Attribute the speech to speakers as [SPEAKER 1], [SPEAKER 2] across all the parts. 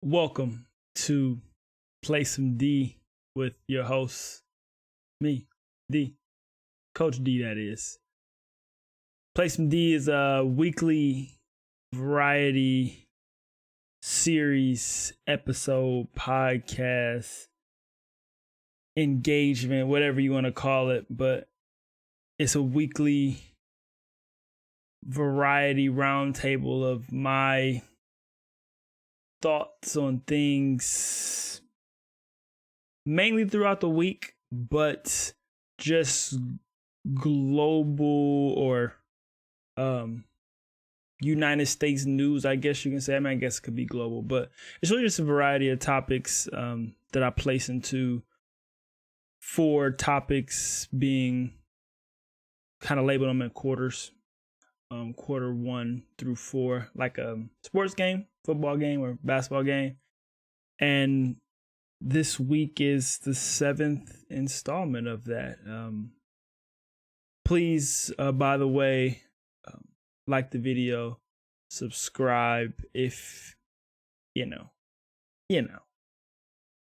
[SPEAKER 1] Welcome to Play Some D with your host, me, D, Coach D, that is. Play Some D is a weekly variety series, episode, podcast, engagement, whatever you want to call it, but it's a weekly variety roundtable of my thoughts on things mainly throughout the week, but just global or United States news, I guess you can say. I guess it could be global, but it's really just a variety of topics that I place into 4 topics, being kind of labeled them in quarters. Quarter 1 through 4, like a sports game, football game, or basketball game. And this week is the 7th installment of that. Please, by the way, like the video, subscribe if you know,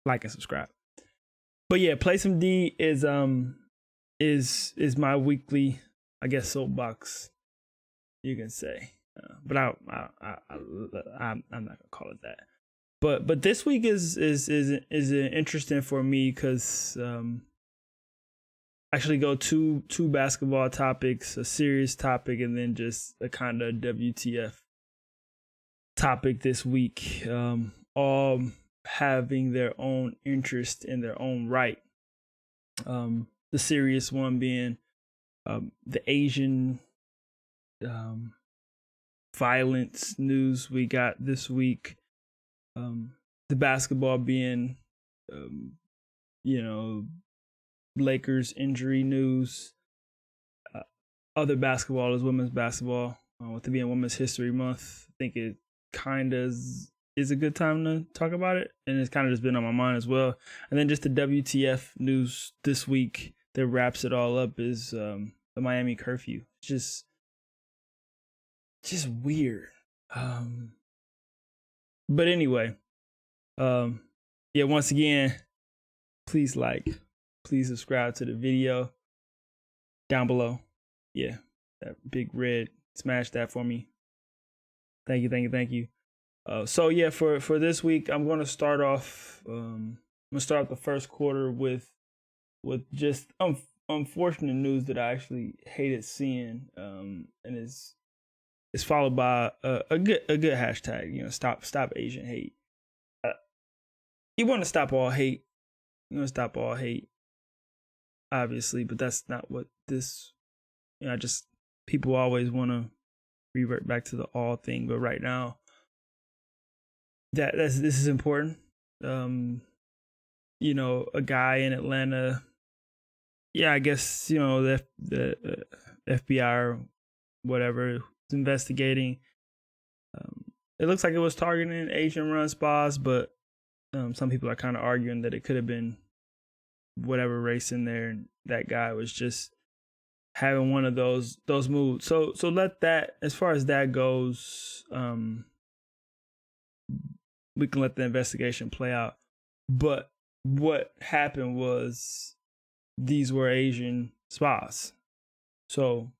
[SPEAKER 1] like and subscribe. But yeah, Play Some D is my weekly, I guess, soapbox, you can say, but I'm not gonna call it that. But this week is interesting for me because actually go two basketball topics, a serious topic, and then just a kind of WTF topic this week. All having their own interest in their own right. The serious one being the Asian violence news we got this week. The basketball being, Lakers injury news. Other basketball is women's basketball. With it being Women's History Month, I think it kind of is a good time to talk about it, and it's kind of just been on my mind as well. And then just the WTF news this week that wraps it all up is the Miami curfew. Just weird. But anyway, once again, please subscribe to the video down below. Yeah, that big red, smash that for me. Thank you. So yeah, for this week, I'm going to start off. I'm gonna start off the first quarter with just unfortunate news that I actually hated seeing, and it's followed by a good hashtag. Stop Asian hate. You want to stop all hate. You want to stop all hate, obviously, but that's not what this. People always want to revert back to the all thing, but right now, this is important. A guy in Atlanta. Yeah, I guess the FBI or whatever is investigating. It looks like it was targeting Asian-run spas, but some people are kind of arguing that it could have been whatever race in there, and that guy was just having one of those moods. So let that, as far as that goes, we can let the investigation play out. But what happened was these were Asian spas, so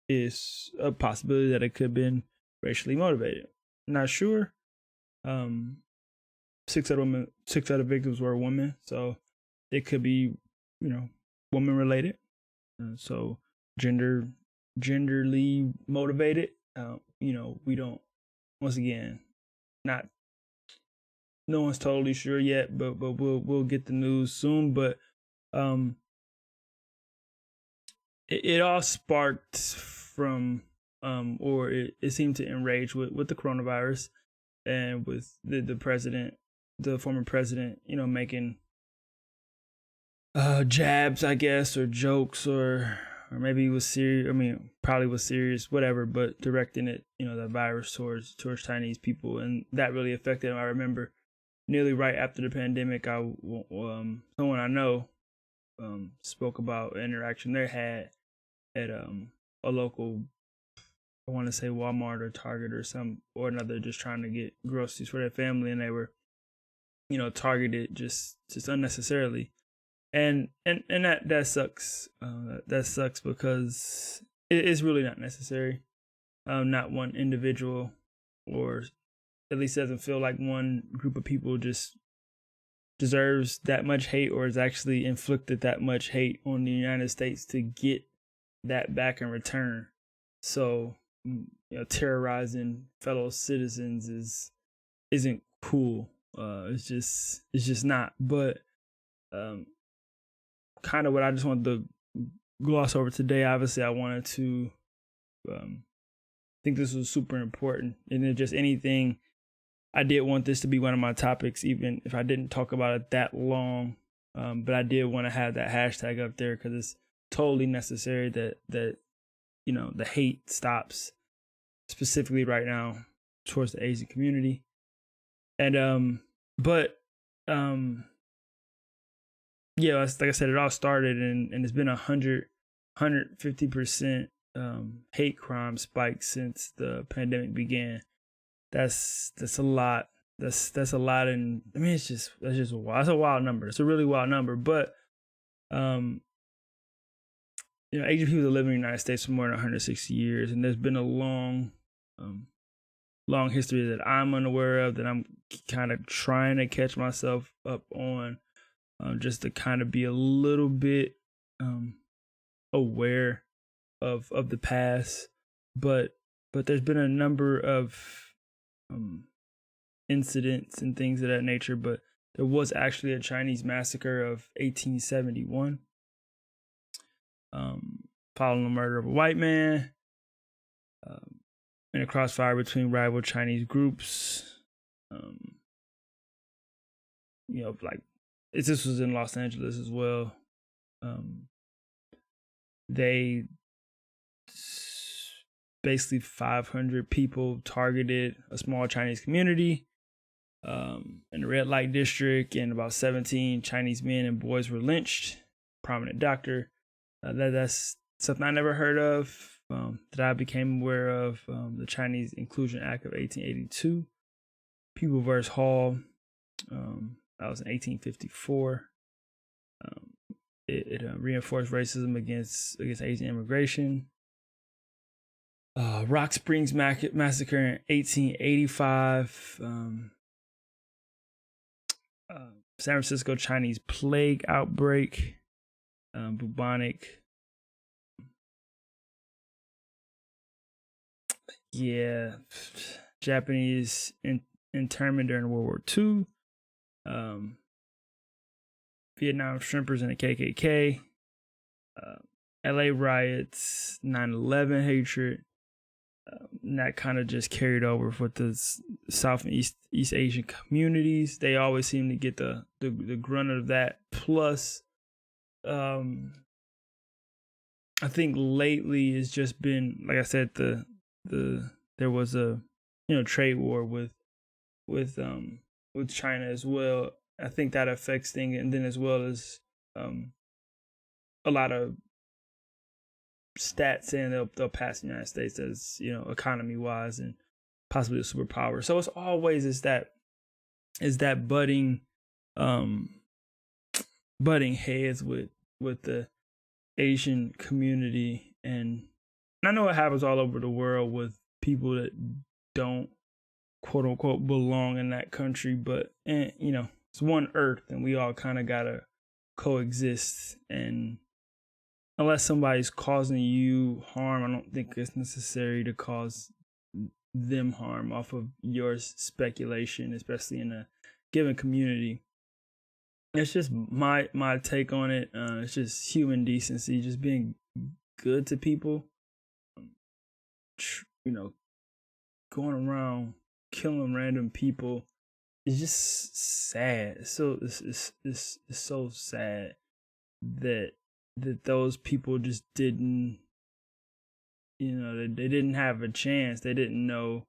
[SPEAKER 1] it's a possibility that it could have been racially motivated. Not sure. 6 out of victims were women, so it could be, woman related. So genderly motivated. We don't. Once again, no one's totally sure yet, but we'll get the news soon. But it all sparked from or it seemed to enrage with the coronavirus and with the president, the former president, making jabs, I guess, or jokes, or maybe he was serious. I mean, probably was serious, whatever, but directing it, the virus towards Chinese people, and that really affected him. I remember nearly right after the pandemic, someone I know spoke about an interaction they had at a local I want to say Walmart or Target or some or another, just trying to get groceries for their family, and they were, targeted just unnecessarily, and that sucks. That sucks because it's really not necessary. Not one individual, or at least doesn't feel like one group of people just deserves that much hate, or has actually inflicted that much hate on the United States to get that back in return. So, terrorizing fellow citizens isn't cool. It's just not. But kind of what I just wanted to gloss over today. Obviously, I wanted to think this was super important, and then just anything. I did want this to be one of my topics, even if I didn't talk about it that long. But I did want to have that hashtag up there because it's totally necessary that the hate stops, specifically right now towards the Asian community. And yeah, like I said, it all started and it's been 150% hate crime spike since the pandemic began. That's a lot. That's a lot, and I mean that's just a wild. It's a wild number. It's a really wild number. But Asian people have lived in the United States for more than 160 years, and there's been a long history that I'm unaware of, that I'm kind of trying to catch myself up on, just to kind of be a little bit aware of the past. But there's been a number of incidents and things of that nature. But there was actually a Chinese massacre of 1871, following the murder of a white man, in a crossfire between rival Chinese groups. This was in Los Angeles as well. They basically 500 people targeted a small Chinese community in the red light district, and about 17 Chinese men and boys were lynched. Prominent doctor. That's something I never heard of, that I became aware of. The Chinese Inclusion Act of 1882. People versus Hall. That was in 1854. It reinforced racism against Asian immigration. Rock Springs Massacre in 1885. San Francisco Chinese plague outbreak. Bubonic. Yeah. Japanese internment during World War II. Vietnam shrimpers and the KKK. LA riots, 9/11 hatred. And that kind of just carried over with the South and East Asian communities. They always seem to get the grunt of that. Plus, I think lately it's just been, like I said, there was a trade war with China as well. I think that affects things, and then as well as a lot of stats saying they'll pass the United States as economy wise and possibly a superpower. So it's always is that budding heads with the Asian community, and I know it happens all over the world with people that don't quote unquote belong in that country, but it's one earth and we all kind of gotta coexist. And unless somebody's causing you harm, I don't think it's necessary to cause them harm off of your speculation, especially in a given community. It's just my take on it. It's just human decency, just being good to people. Going around killing random people is just sad. So it's so sad that those people just didn't, they didn't have a chance. They didn't know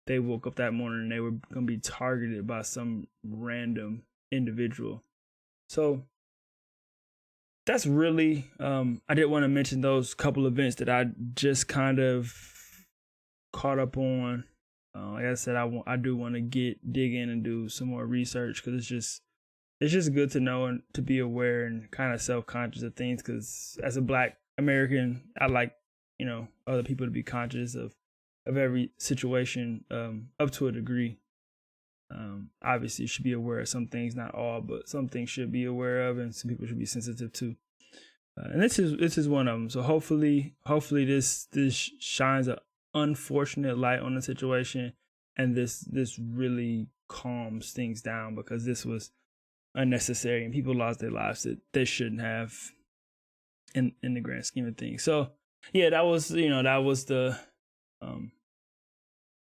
[SPEAKER 1] they woke up that morning and they were going to be targeted by some random individual. So that's really, I did want to mention those couple events that I just kind of caught up on. Like I said, I do want to dig in and do some more research, because it's just good to know and to be aware and kind of self-conscious of things. Because as a Black American, I like, other people to be conscious of every situation, up to a degree. Obviously, you should be aware of some things, not all, but some things should be aware of, and some people should be sensitive to. And this is one of them. So hopefully this shines an unfortunate light on the situation, and this really calms things down, because this was unnecessary and people lost their lives that they shouldn't have in the grand scheme of things. So yeah, that was the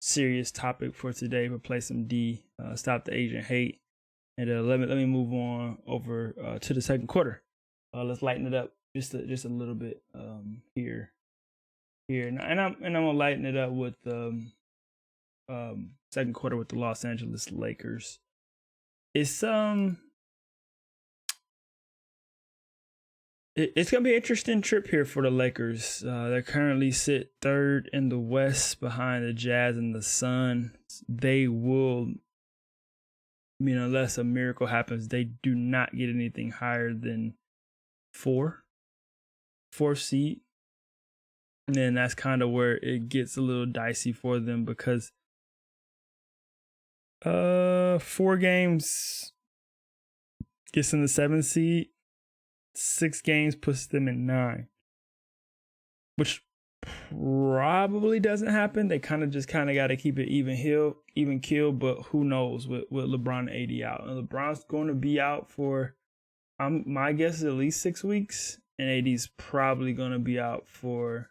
[SPEAKER 1] serious topic for today. We'll play some D, stop the Asian hate, and let me move on over to the second quarter. Let's lighten it up just a little bit here, and I'm gonna lighten it up with second quarter with the Los Angeles Lakers. It's It's going to be an interesting trip here for the Lakers. They currently sit third in the West behind the Jazz and the Suns. They will, unless a miracle happens, they do not get anything higher than fourth seed. And then that's kind of where it gets a little dicey for them, because 4 games gets in the 7th seed. 6 games puts them in 9, which probably doesn't happen. They kind of got to keep it even keel, but who knows with LeBron and AD out. And LeBron's going to be out for, my guess is at least 6 weeks, and AD's probably going to be out for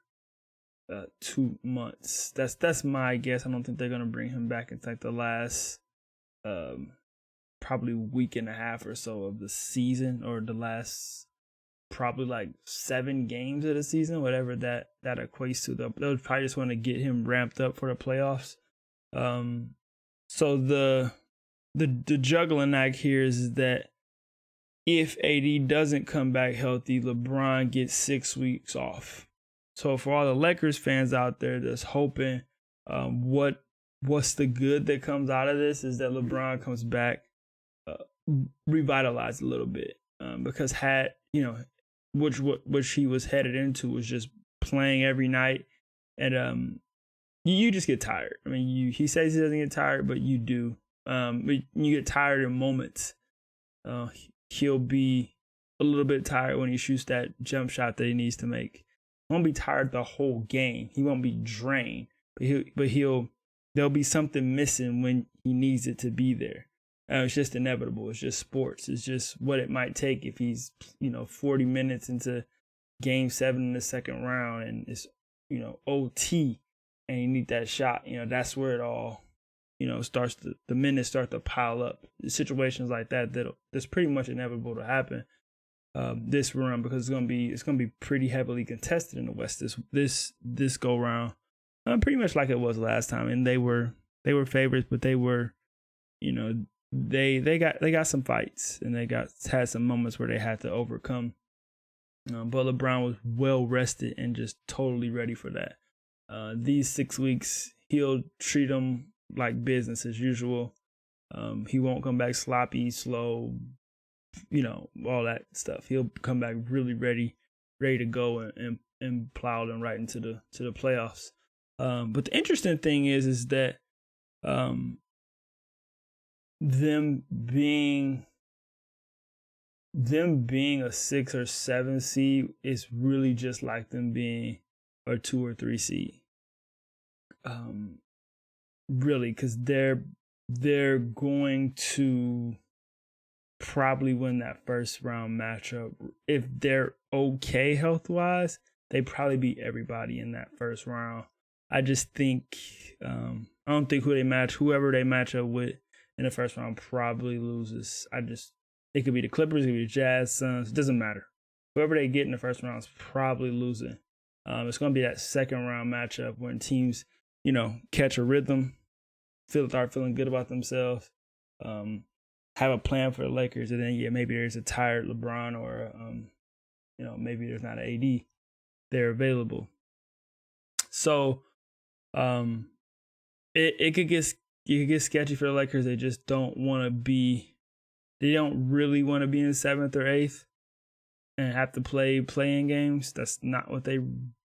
[SPEAKER 1] 2 months. That's my guess. I don't think they're going to bring him back in like the last probably week and a half or so of the season, or the last probably like 7 games of the season, whatever that equates to. They'll probably just want to get him ramped up for the playoffs. So the juggling act here is that if AD doesn't come back healthy, LeBron gets 6 weeks off. So for all the Lakers fans out there that's hoping, what's the good that comes out of this is that LeBron comes back revitalized a little bit, because which he was headed into was just playing every night, and you just get tired. I mean, he says he doesn't get tired, but you do. You get tired in moments. He'll be a little bit tired when he shoots that jump shot that he needs to make. He won't be tired the whole game. He won't be drained, but there'll be something missing when he needs it to be there. It's just inevitable. It's just sports. It's just what it might take if he's 40 minutes into game 7 in the second round, and it's OT, and you need that shot. That's where it all starts the minutes start to pile up. Situations like that's pretty much inevitable to happen this run, because it's gonna be pretty heavily contested in the West this go round, pretty much like it was last time. And they were favorites, but they were they got some fights, and they had some moments where they had to overcome. But LeBron was well rested and just totally ready for that. These 6 weeks, he'll treat them like business as usual. He won't come back sloppy, slow, all that stuff. He'll come back really ready to go and plow them right into the playoffs. But the interesting thing is that them being a 6 or 7 seed is really just like them being a 2 or 3 seed. Really, because they're going to probably win that first round matchup. If they're okay health wise, they probably beat everybody in that first round. I just think I don't think whoever they match up with in the first round probably loses. It could be the Clippers, it could be the Jazz, Suns, it doesn't matter. Whoever they get in the first round is probably losing. It's going to be that second round matchup when teams, catch a rhythm, start feeling good about themselves, have a plan for the Lakers, and then maybe there's a tired LeBron, or maybe there's not an AD there available. So It could get sketchy for the Lakers. They just don't want to be. They don't really want to be in 7th or 8th and have to play playing games. That's not what they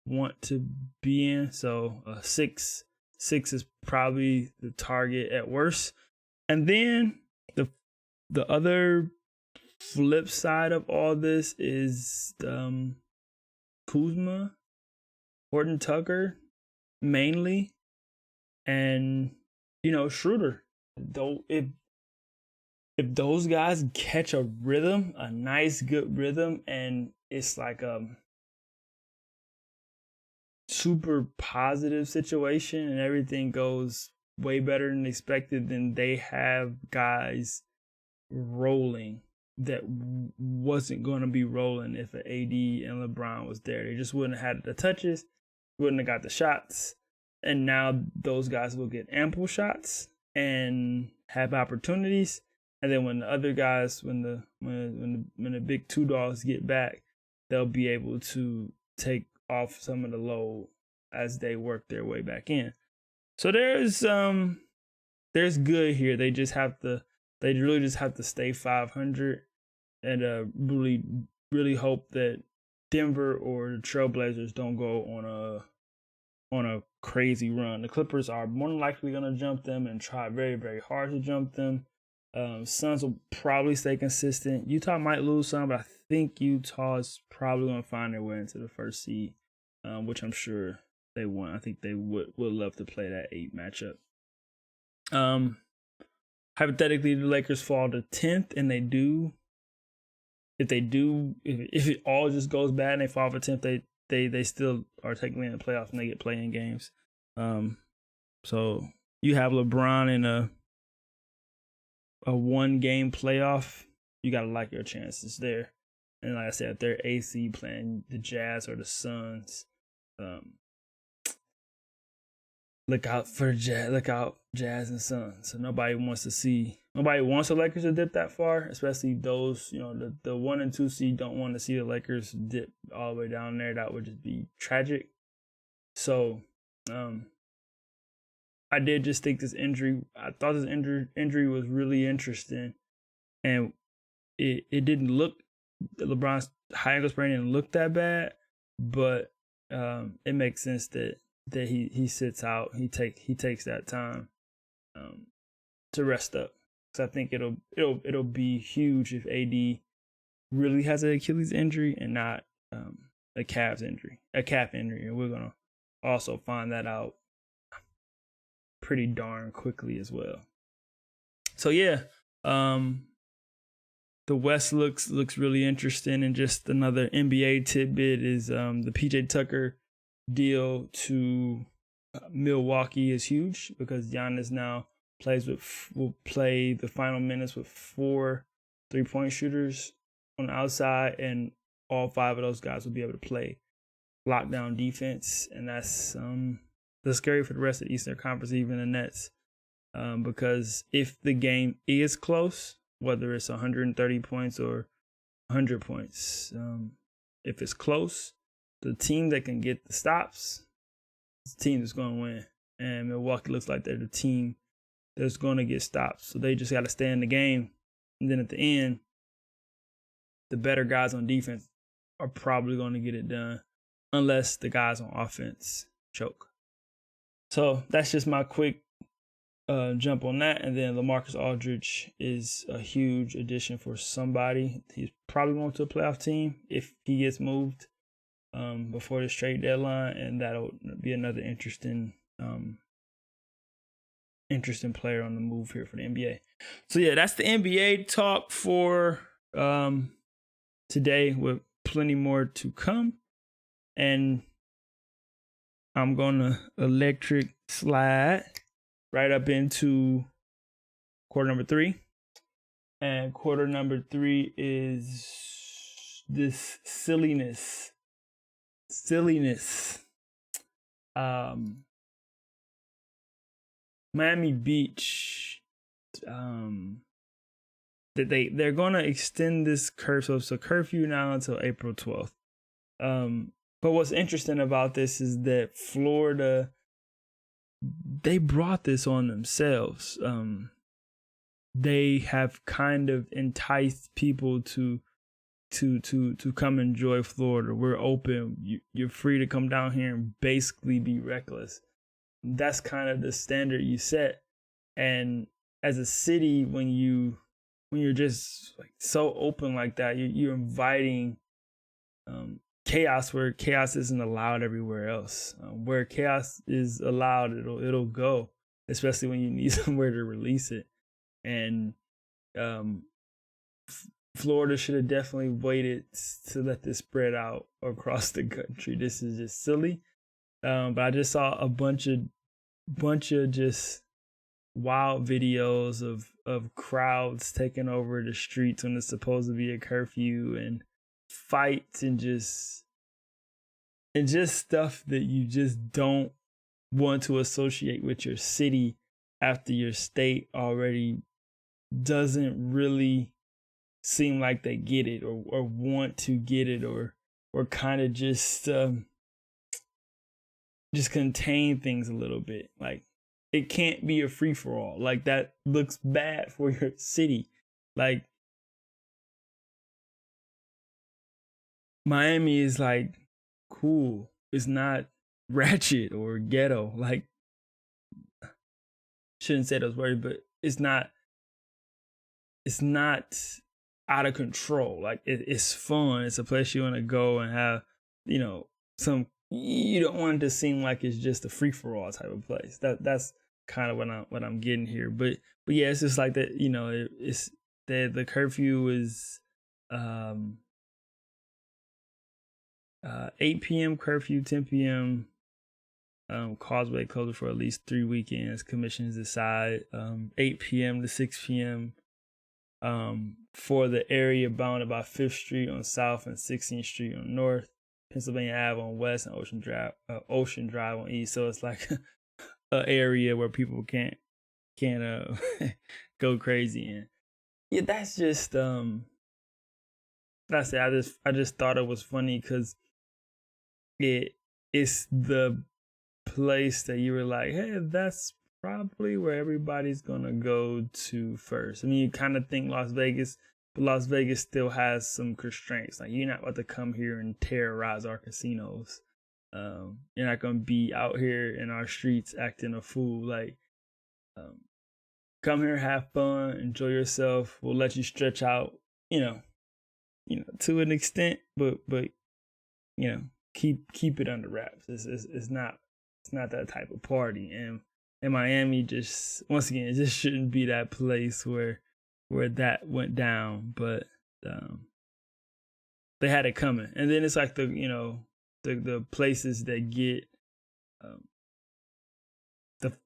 [SPEAKER 1] want to be in. So 6 is probably the target at worst. And then the other flip side of all this is Kuzma, Horton Tucker, mainly, and Schroeder. Though if those guys catch a rhythm, a nice good rhythm, and it's like a super positive situation and everything goes way better than expected, then they have guys rolling that wasn't going to be rolling if an AD and LeBron was there. They just wouldn't have had the touches, wouldn't have got the shots, and now those guys will get ample shots and have opportunities. And then when the other guys, when the big two dogs get back, they'll be able to take off some of the load as they work their way back in. So there's good here. They really just have to stay 500 and really hope that Denver or the Trailblazers don't go on a crazy run. The Clippers are more than likely going to jump them and try very, very hard to jump them. Suns will probably stay consistent. Utah might lose some, but I think Utah is probably going to find their way into the first seed, which I'm sure they want. I think they would love to play that 8 matchup. Hypothetically, the Lakers fall to 10th, and they do. If it all just goes bad and they fall for 10th, they still are technically in the playoffs and they get playing games. So you have LeBron in a 1-game playoff. You gotta like your chances there. And like I said, if they're AC playing the Jazz or the Suns, look out Jazz and Suns. So nobody wants the Lakers to dip that far, especially those, the 1 and 2 seed don't want to see the Lakers dip all the way down there. That would just be tragic. So I did just think I thought this injury was really interesting, and it didn't look, LeBron's high ankle sprain didn't look that bad, but it makes sense that he sits out. He takes that time to rest up, because I think it'll be huge if AD really has an Achilles injury and not a calf injury, and we're gonna also find that out pretty darn quickly as well. So yeah, the West looks really interesting. And just another NBA tidbit is the PJ Tucker deal to Milwaukee is huge, because Giannis now will play the final minutes with 4 3-point shooters on the outside, and all 5 of those guys will be able to play lockdown defense, and that's scary for the rest of the Eastern Conference, even the Nets, because if the game is close, whether it's 130 points or 100 points, if it's close, the team that can get the stops is the team that's going to win. And Milwaukee looks like they're the team that's going to get stops. So they just got to stay in the game. And then at the end, the better guys on defense are probably going to get it done, unless the guys on offense choke. So that's just my quick jump on that. And then LaMarcus Aldridge is a huge addition for somebody. He's probably going to a playoff team if he gets moved before this trade deadline, and that'll be another interesting player on the move here for the NBA. So yeah, that's the NBA talk for today, with plenty more to come. And I'm gonna electric slide right up into quarter number 3. And quarter number 3 is this silliness. Miami Beach, they're gonna extend this curfew now until April 12th. But what's interesting about this is that Florida they brought this on themselves. They have kind of enticed people to come enjoy Florida. We're open. You're free to come down here and basically be reckless. That's kind of the standard you set. And as a city, when you're just like so open like that, you're inviting chaos where chaos isn't allowed everywhere else. Where chaos is allowed, it'll go, especially when you need somewhere to release it. And Florida should have definitely waited to let this spread out across the country. This is just silly. But I just saw a bunch of just wild videos of crowds taking over the streets when it's supposed to be a curfew, and fights, and just stuff that you just don't want to associate with your city after your state already doesn't really seem like they get it or want to get it, or kind of just contain things a little bit. Like, it can't be a free for all. Like, that looks bad for your city. Like, Miami is like cool. It's not ratchet or ghetto. Like, shouldn't say those words, but it's not out of control. Like, it's fun. It's a place you want to go and have, some. You don't want it to seem like it's just a free for all type of place. That's kind of what I'm getting here. But yeah, it's just like that. It's the curfew is 8 p.m. curfew, 10 p.m. Causeway closure for at least 3 weekends. Commissions decide 8 p.m. to 6 p.m. For the area bounded by 5th Street on South and 16th Street on North, Pennsylvania Ave on West, and Ocean Drive on East. So it's like an area where people can't go crazy in. Yeah, that's just that's it. I just thought it was funny because it's the place that you were like, hey, that's probably where everybody's gonna go to first. I mean, you kind of think Las Vegas, but Las Vegas still has some constraints. Like, you're not about to come here and terrorize our casinos. You're not gonna be out here in our streets acting a fool. Like, come here, have fun, enjoy yourself. We'll let you stretch out, to an extent, but keep it under wraps. It's not that type of party. And Miami, just once again, it just shouldn't be that place where that went down. But they had it coming. And then it's like the places that get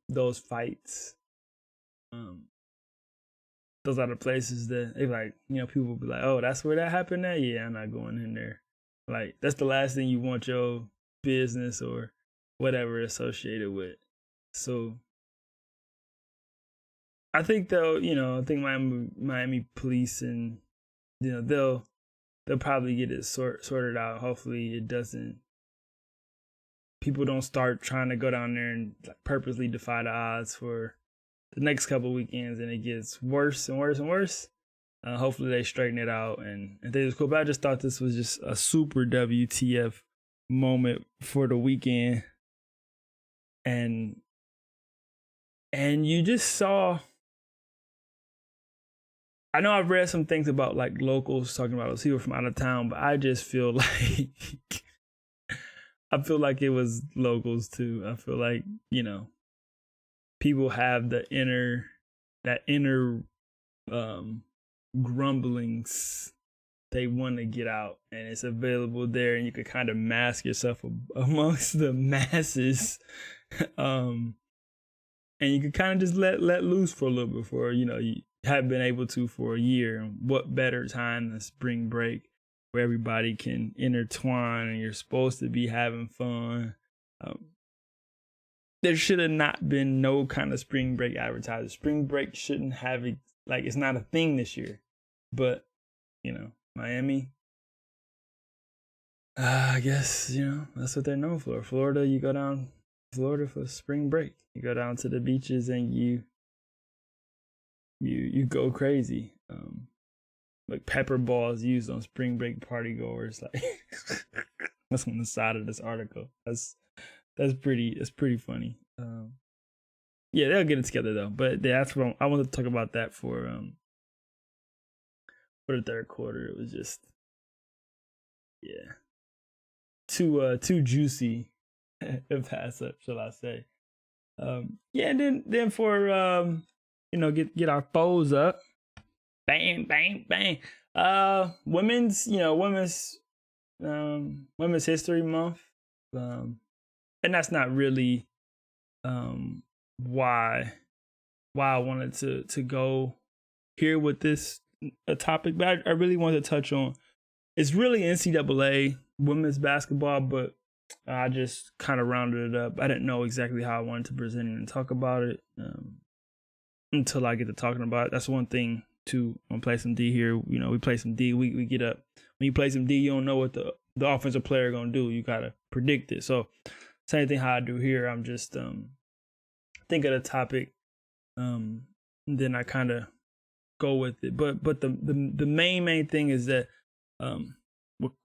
[SPEAKER 1] those fights. Those are the places that they like, people will be like, oh, that's where that happened at? Yeah, I'm not going in there. Like, that's the last thing you want your business or whatever associated with. So I think Miami police, and they'll probably get it sorted out. Hopefully people don't start trying to go down there and like purposely defy the odds for the next couple of weekends, and it gets worse and worse and worse. Hopefully they straighten it out and they just cool. But I just thought this was just a super WTF moment for the weekend. And you just saw, I know I've read some things about like locals talking about those people from out of town, but I just feel like it was locals too. I feel like, people have that inner grumblings they want to get out, and it's available there, and you could kind of mask yourself amongst the masses, and you could kind of just let loose for a little bit before you have been able to for a year. And what better time than spring break, where everybody can intertwine and you're supposed to be having fun. There should have not been no kind of spring break advertising. Spring break shouldn't have it. Like, it's not a thing this year. But, Miami, I guess, that's what they're known for. Florida, you go down Florida for spring break. You go down to the beaches and you go crazy. Like pepper balls used on spring break party goers. Like that's on the side of this article. That's pretty funny. Yeah, they'll get it together though. But that's what I wanted to talk about that for the third quarter. It was just too juicy a pass up, shall I say. Yeah, and then for get our foes up. Bang, bang, bang. Women's History Month. And that's not really why I wanted to go here with this topic, but I really wanted to touch on, it's really NCAA women's basketball, but I just kind of rounded it up. I didn't know exactly how I wanted to present it and talk about it until I get to talking about it. That's one thing too. I'm play some D here. We play some D. We get up. When you play some D, you don't know what the offensive player gonna do. You gotta predict it. So same thing how I do here. I'm just think of the topic, and then I kind of go with it. But the main thing is that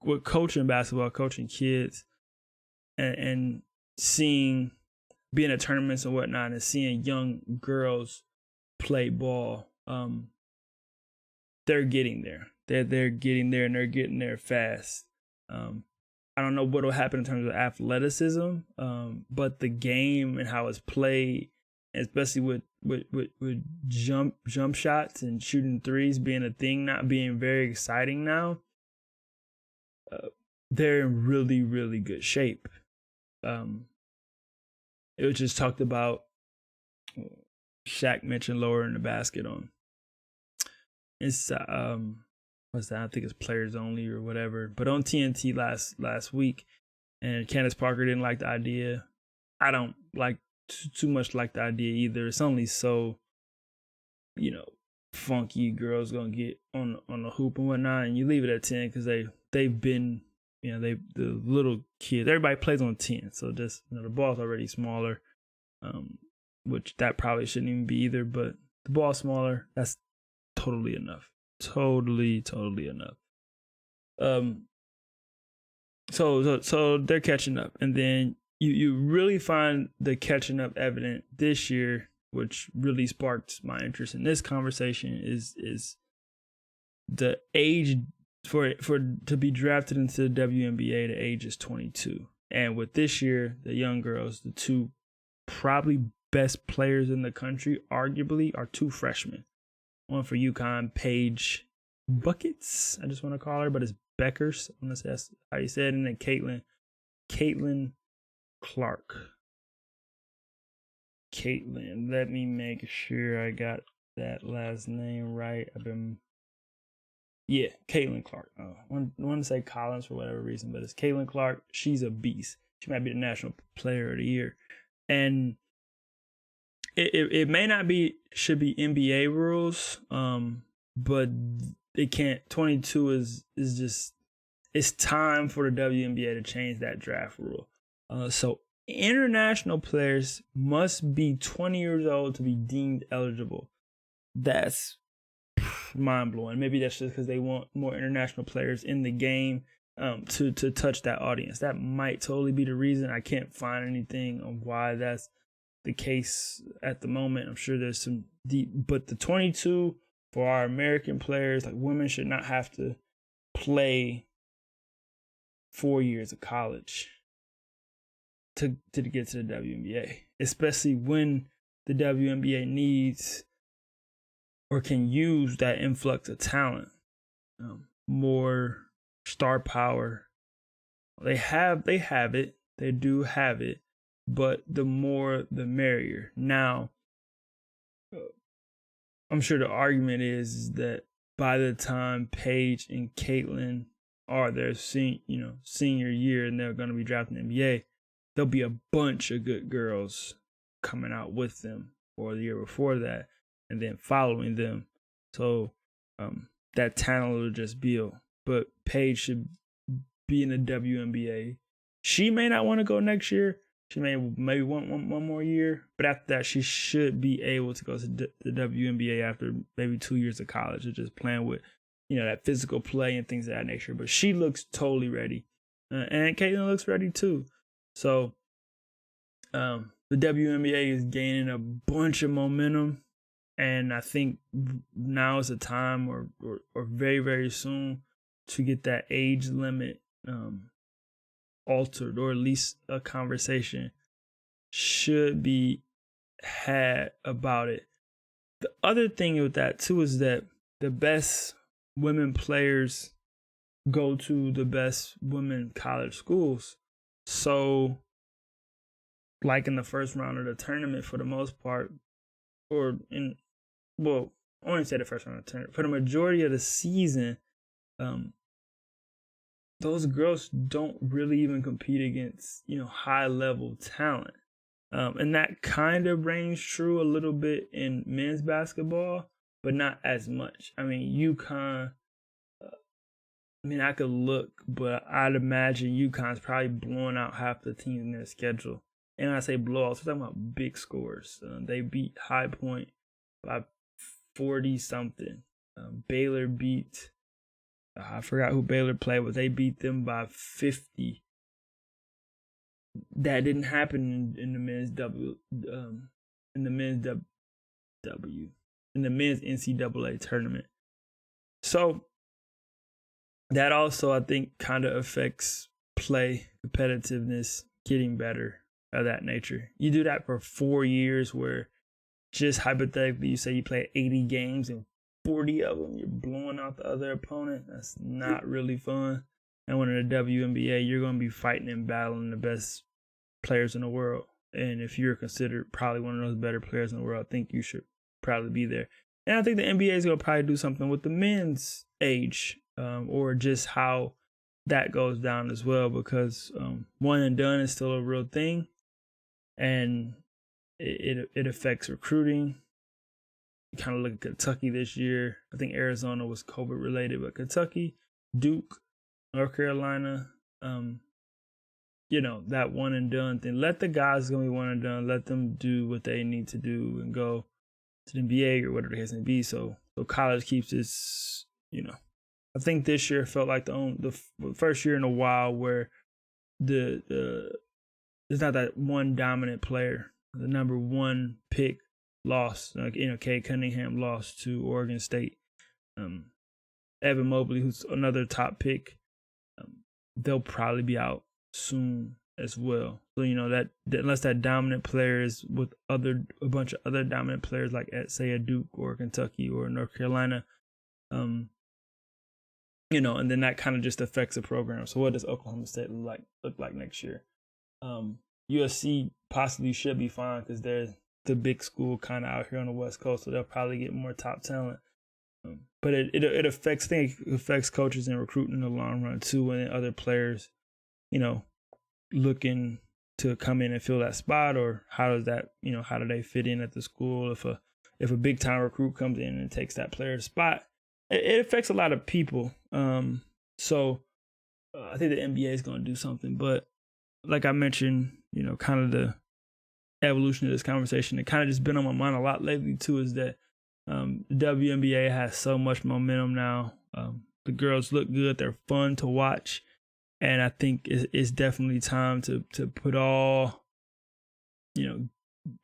[SPEAKER 1] with coaching basketball, coaching kids, and being at tournaments and whatnot, and seeing young girls play ball, they're getting there. They're getting there, and they're getting there fast. I don't know what will happen in terms of athleticism, but the game and how it's played, especially with jump shots and shooting threes being a thing, not being very exciting now, they're in really, really good shape. It was just talked about, Shaq mentioned lowering the basket on. It's what's that? I think it's Players Only or whatever. But on TNT last week, and Candace Parker didn't like the idea. I don't like too much like the idea either. It's only so, funky girls gonna get on the hoop and whatnot, and you leave it at 10 because they've been, the little kids. Everybody plays on 10, so just the ball's already smaller, which that probably shouldn't even be either. But the ball's smaller. That's totally enough. Totally enough. So they're catching up, and then you really find the catching up evident this year, which really sparked my interest in this conversation. Is the age for to be drafted into the WNBA? The age is 22, and with this year, the young girls, the two probably best players in the country, arguably, are two freshmen. One for UConn, Paige Buckets, I just want to call her, but it's Beckers. I'm gonna say that's how you said it. And then Caitlin Clark. Caitlin, let me make sure I got that last name right. Caitlin Clark. I want to say Collins for whatever reason, but it's Caitlin Clark. She's a beast. She might be the National Player of the Year, and it may not should be NBA rules, but it can't. 22 is just, it's time for the WNBA to change that draft rule. So international players must be 20 years old to be deemed eligible. That's mind blowing. Maybe that's just because they want more international players in the game to touch that audience. That might totally be the reason. I can't find anything on why that's the case at the moment. I'm sure there's some deep, but the 22 for our American players, like women, should not have to play 4 years of college to get to the WNBA, especially when the WNBA needs or can use that influx of talent, more star power. They have it. They do have it, but the more the merrier. Now, I'm sure the argument is that by the time Paige and Caitlin are their senior year and they're going to be drafting the NBA, there'll be a bunch of good girls coming out with them, or the year before that, and then following them. So that talent will just build. But Paige should be in the WNBA. She may not want to go next year, She may maybe one more year, but after that, she should be able to go to the WNBA after maybe 2 years of college of just playing with, that physical play and things of that nature. But she looks totally ready, and Caitlin looks ready too. So, the WNBA is gaining a bunch of momentum, and I think now is the time, or very very soon, to get that age limit altered, or at least a conversation should be had about it. The other thing with that too is that the best women players go to the best women college schools. So, like in the first round of the tournament, for the most part, I only say the first round of the tournament, for the majority of the season, those girls don't really even compete against, high level talent. And that kind of rings true a little bit in men's basketball, but not as much. I mean, UConn, I could look, but I'd imagine UConn's probably blowing out half the teams in their schedule. And when I say blowouts, we're talking about big scores. They beat High Point by 40-something. Baylor beat... I forgot who Baylor played, but they beat them by 50. That didn't happen in the men's NCAA tournament. So that also, I think, kind of affects play, competitiveness, getting better, of that nature. You do that for 4 years, where just hypothetically, you say you play 80 games and 40 of them, you're blowing out the other opponent. That's not really fun. And when in the WNBA, you're going to be fighting and battling the best players in the world. And if you're considered probably one of those better players in the world, I think you should probably be there. And I think the NBA is going to probably do something with the men's age, or just how that goes down as well, because one and done is still a real thing, and it affects recruiting. You kind of look at Kentucky this year. I think Arizona was COVID related, but Kentucky, Duke, North Carolina, that one and done thing. Let the guys gonna be one and done. Let them do what they need to do and go to the NBA or whatever the case may be. So college keeps its, I think this year felt like the first year in a while where there's not that one dominant player. The number one pick lost. Cade Cunningham lost to Oregon State. Evan Mobley, who's another top pick, they'll probably be out soon as well. So that unless that dominant player is with a bunch of other dominant players like at, say, a Duke or Kentucky or North Carolina, and then that kind of just affects the program. So what does Oklahoma State look like next year? USC possibly should be fine because they're the big school kind of out here on the West Coast, so they'll probably get more top talent. But it affects coaches and recruiting in the long run too, and other players, looking to come in and fill that spot, or how does that, how do they fit in at the school? If a big time recruit comes in and takes that player's spot, it affects a lot of people. So I think the NBA is going to do something, but like I mentioned, kind of the evolution of this conversation, it kind of just been on my mind a lot lately too, is that the WNBA has so much momentum now. The girls look good. They're fun to watch. And I think it's definitely time to put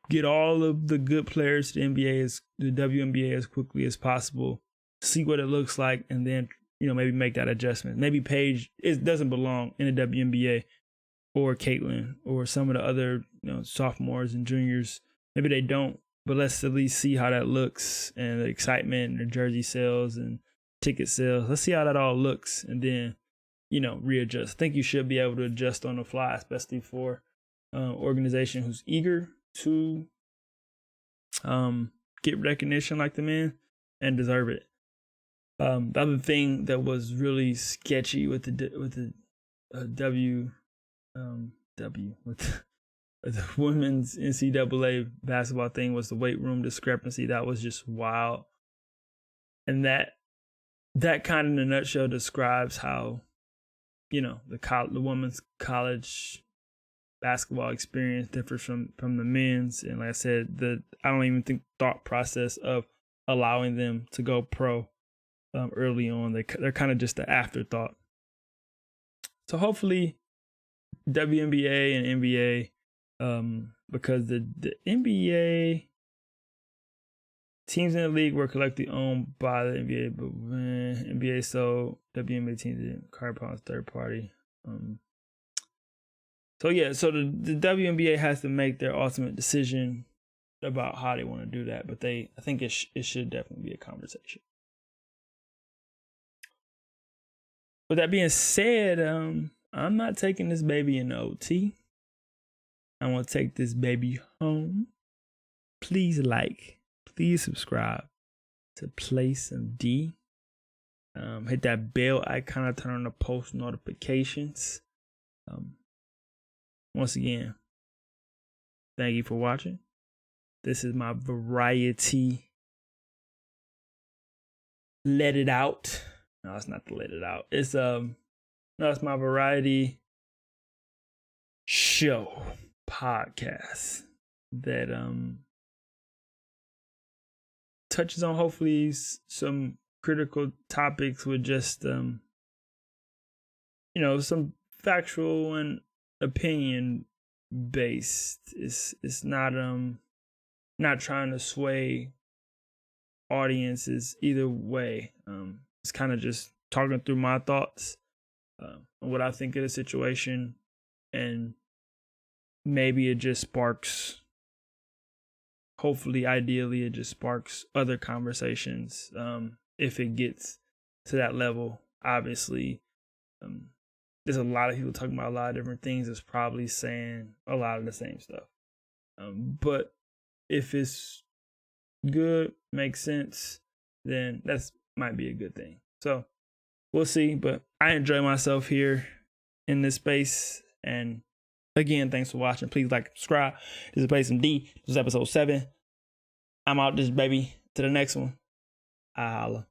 [SPEAKER 1] get all of the good players to the WNBA as quickly as possible, see what it looks like, and then, maybe make that adjustment. Maybe Paige doesn't belong in the WNBA, or Caitlin, or some of the other, sophomores and juniors. Maybe they don't, but let's at least see how that looks, and the excitement and the jersey sales and ticket sales. Let's see how that all looks, and then, readjust. I think you should be able to adjust on the fly, especially for organization who's eager to get recognition like the men and deserve it. The other thing that was really sketchy with the women's NCAA basketball thing was the weight room discrepancy. That was just wild, and that kind of in a nutshell describes how the women's college basketball experience differs from the men's. And like I said, I don't even think thought process of allowing them to go pro early on, they're kind of just the afterthought. So hopefully WNBA and NBA, because the NBA teams in the league were collectively owned by the NBA, but when NBA sold WNBA teams in Carpon's third party. So the WNBA has to make their ultimate decision about how they want to do that, but I think it should definitely be a conversation. With that being said, I'm not taking this baby in the OT. I want to take this baby home. Please please subscribe to Play Some D. Hit that bell icon to turn on the post notifications. Once again, thank you for watching. This is my variety. Let it out. No, it's not the let it out. It's it's my variety show podcast that touches on hopefully some critical topics with just some factual and opinion based. It's not trying to sway audiences either way. It's kind of just talking through my thoughts, what I think of the situation, and maybe it just sparks, hopefully, ideally, it just sparks other conversations. If it gets to that level, obviously, there's a lot of people talking about a lot of different things. It's probably saying a lot of the same stuff. But if it's good, makes sense, then that's might be a good thing. So we'll see. But I enjoy myself here in this space. And again, thanks for watching. Please like, subscribe. This is Play Some D. This is episode 7. I'm out this baby. To the next one. Holla.